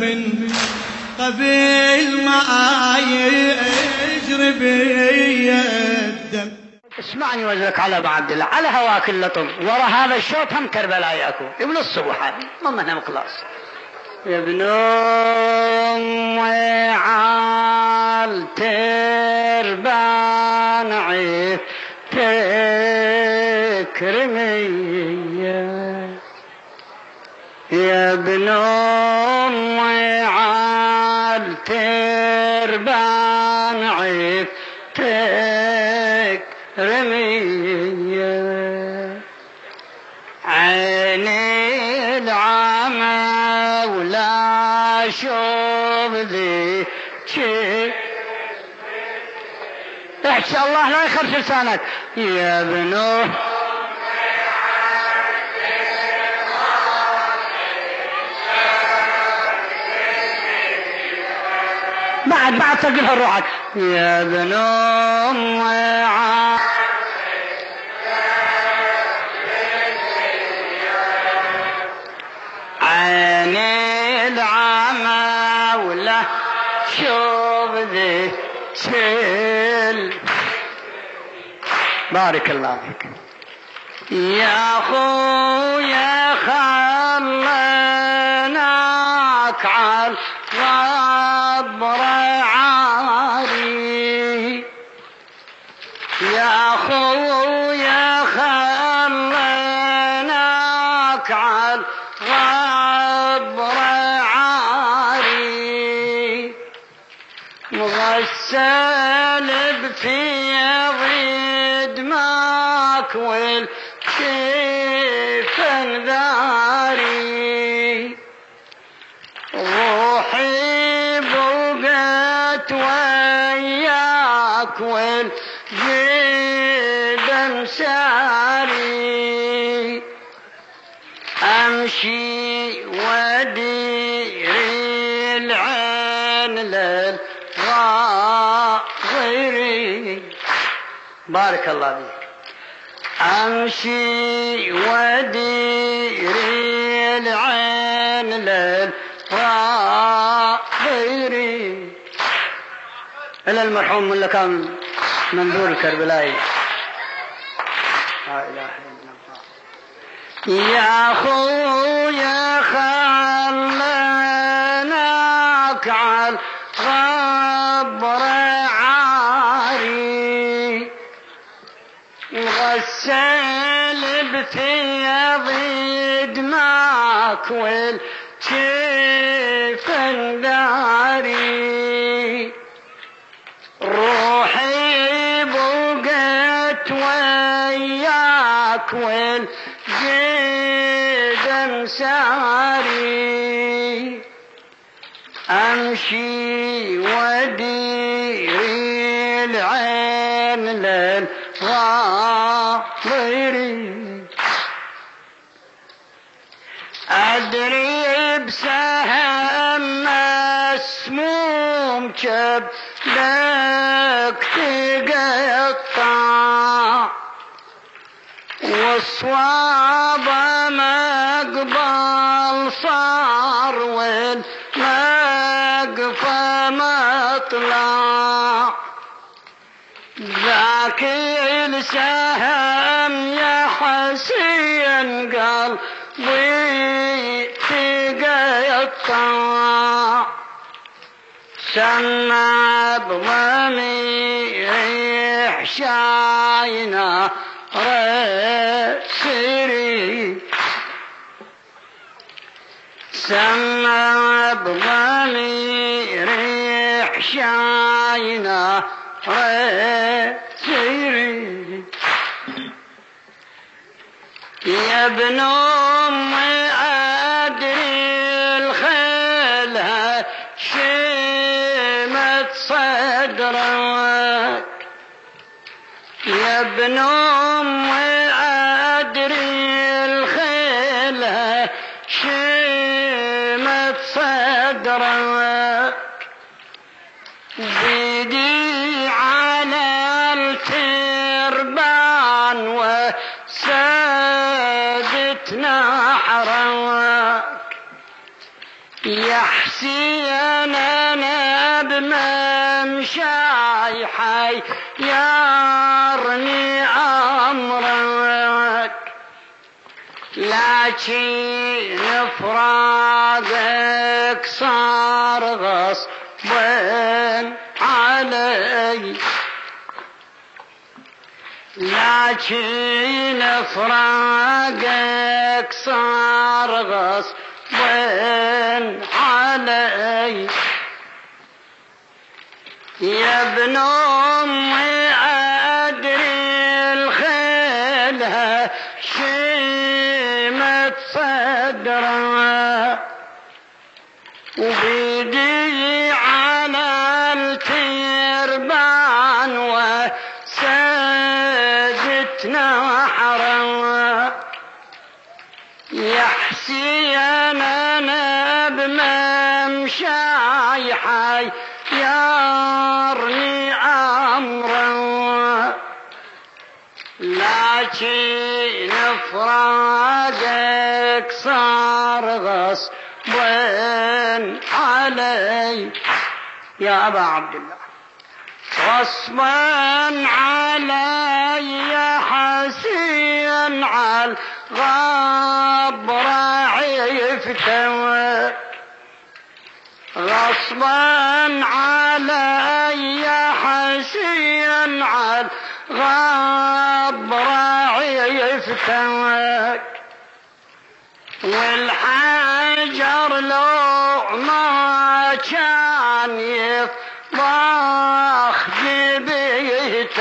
من قبل ما يجري بي الدم. اسمعني وزلك على ابو عبد الله، على هواك اللطم، ورا هذا الشوط هم كربلاء ياكو ابن الصبح هذه ما منها مخلاص. يا ابن امي عال تربان تكرمية، يا ابن امي عال تربان تكرمية، عيني العمى ولا شوف ذي احكي الله لا يخرج لسانك. يا ابن بعد تقلها روحك. يا ابن امي عيني العمى ولا شوف ذي شل. بارك الله فيك يا خويا، خليناك على الغبر عاري، يا خويا خليناك على الغبر عاري، مغسل بفيض دماك والكفن ذاري، روحي بوقت وياك والجبن ساري، امشي وديري العين للغاضري. بارك الله فيك. امشي وديري العين للغاضري. الى المرحوم من اللي كان منظور الكربلائي. لا اله الا الله. يا خويا خليناك على الغبر عاري، مغسل بثياب دماك والكفن داري، روحي بوقت وياك والجدن ساري، امشي وديري العين للغاضري، ادري بسهم مسموم جبلك تقطع، والصواب مقبل صار والمقفى مطلع، ذاك السهم يا حسين قلبي تقطع، سمع بضمير حشاينا رسري، سمع بضمير حشاينا رسري، يا ابن امي ادري الخيلها شمت صدرك، يا ابن امي ادري الخيلها شمت صدرك، زيدي على التربان وسادت نحرك، يا حسين أنا بممشاي حيرني أمرك، لكن فراقك صار غصبا علي، لكن فراقك صار غصبا علي. يا ابن أمي أدري الخيلها شيمة صدرها، وبيدي على التربان وسدت نحرها. يا حسين أنا بممشاي حيرني أمرها، لكن فراقك صار غصبا علي. يا أبا عبد الله غصبا علي يا حسين على الغبر عفتك، غصبا علي يا حسين على الغبر عفتك، والحجر لو ما كان يطبخ ببيتك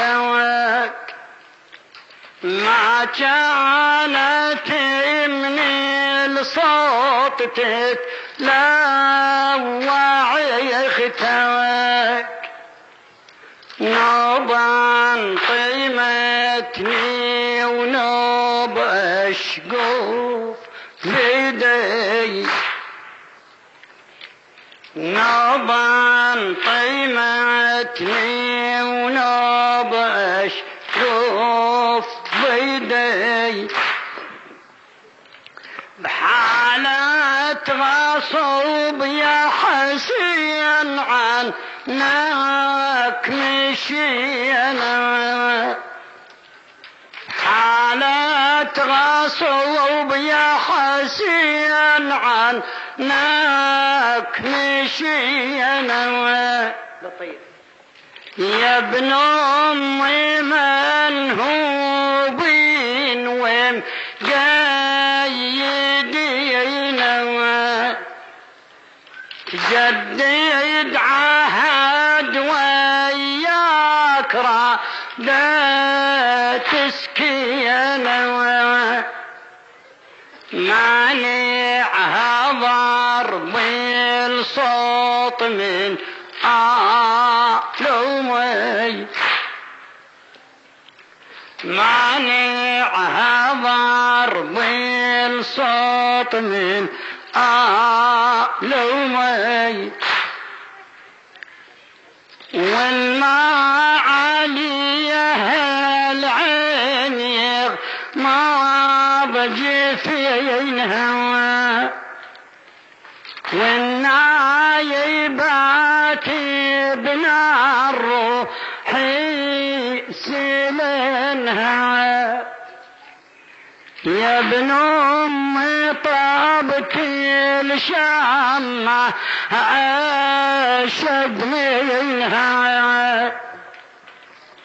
ما كانت من الصوت تتلوع اختك. نوبا طيمتني ونوب اشقوف بيدي، نوبا طيمتني ونوب اشقوف بيدي، بحالة غصب يا حسين عنك مشينا، حالة غصب يا حسين عنك مشينا. يا ابن أمي من هو بين وين جايدينا، جدد عهد وياك رادة تسكينا، مانعها ضرب الصوت من آلومي، مانعها ضرب الصوت من آلومي، والما عليها العين ما بجفينها، والنايبات بنار روحي سلنها. يا ابن أمي طابت الشام أشد منها،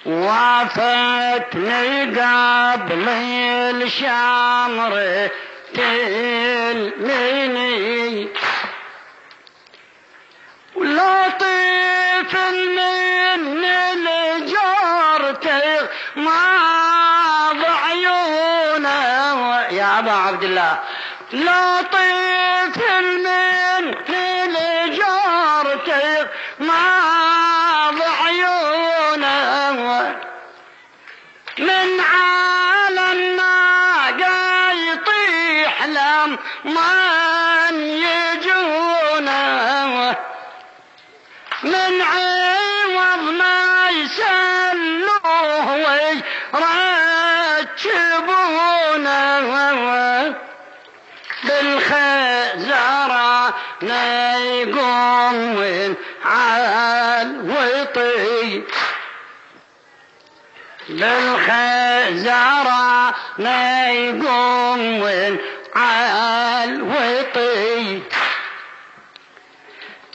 وافتني قبل الشام تلمني، ولطيف من الجار ما ضعيونه. يا أبا عبد الله لطيف من الجار ما ضعيونه، من على الناقة يطيح لما يجونه، من عوض ما يسلوه ويركبونه، بالخزرة يقوم عالوطي بالخزارة يقوم عالوطي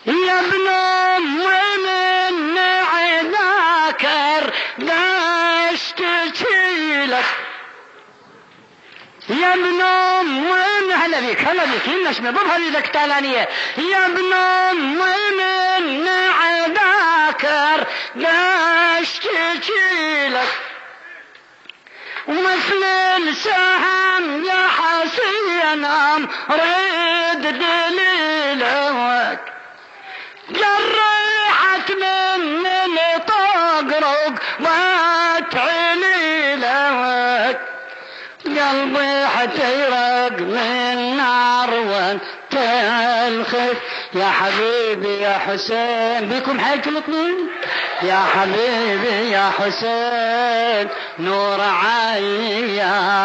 يا ابن من عذاكر بشتكي لك يا ابن هلا بيك هلا بيك النشمة بظهر لك تالانية يا ابن من عذاكر بشتكي لك ومثل السهم يا حسين ريد دليلك جرحت من طقرق واتعلي لك قلبي حتيرق من نار وانت الخف يا حبيبي يا حسين بكم حيك الاثنين يا حبيبي يا حسين نور عيني يا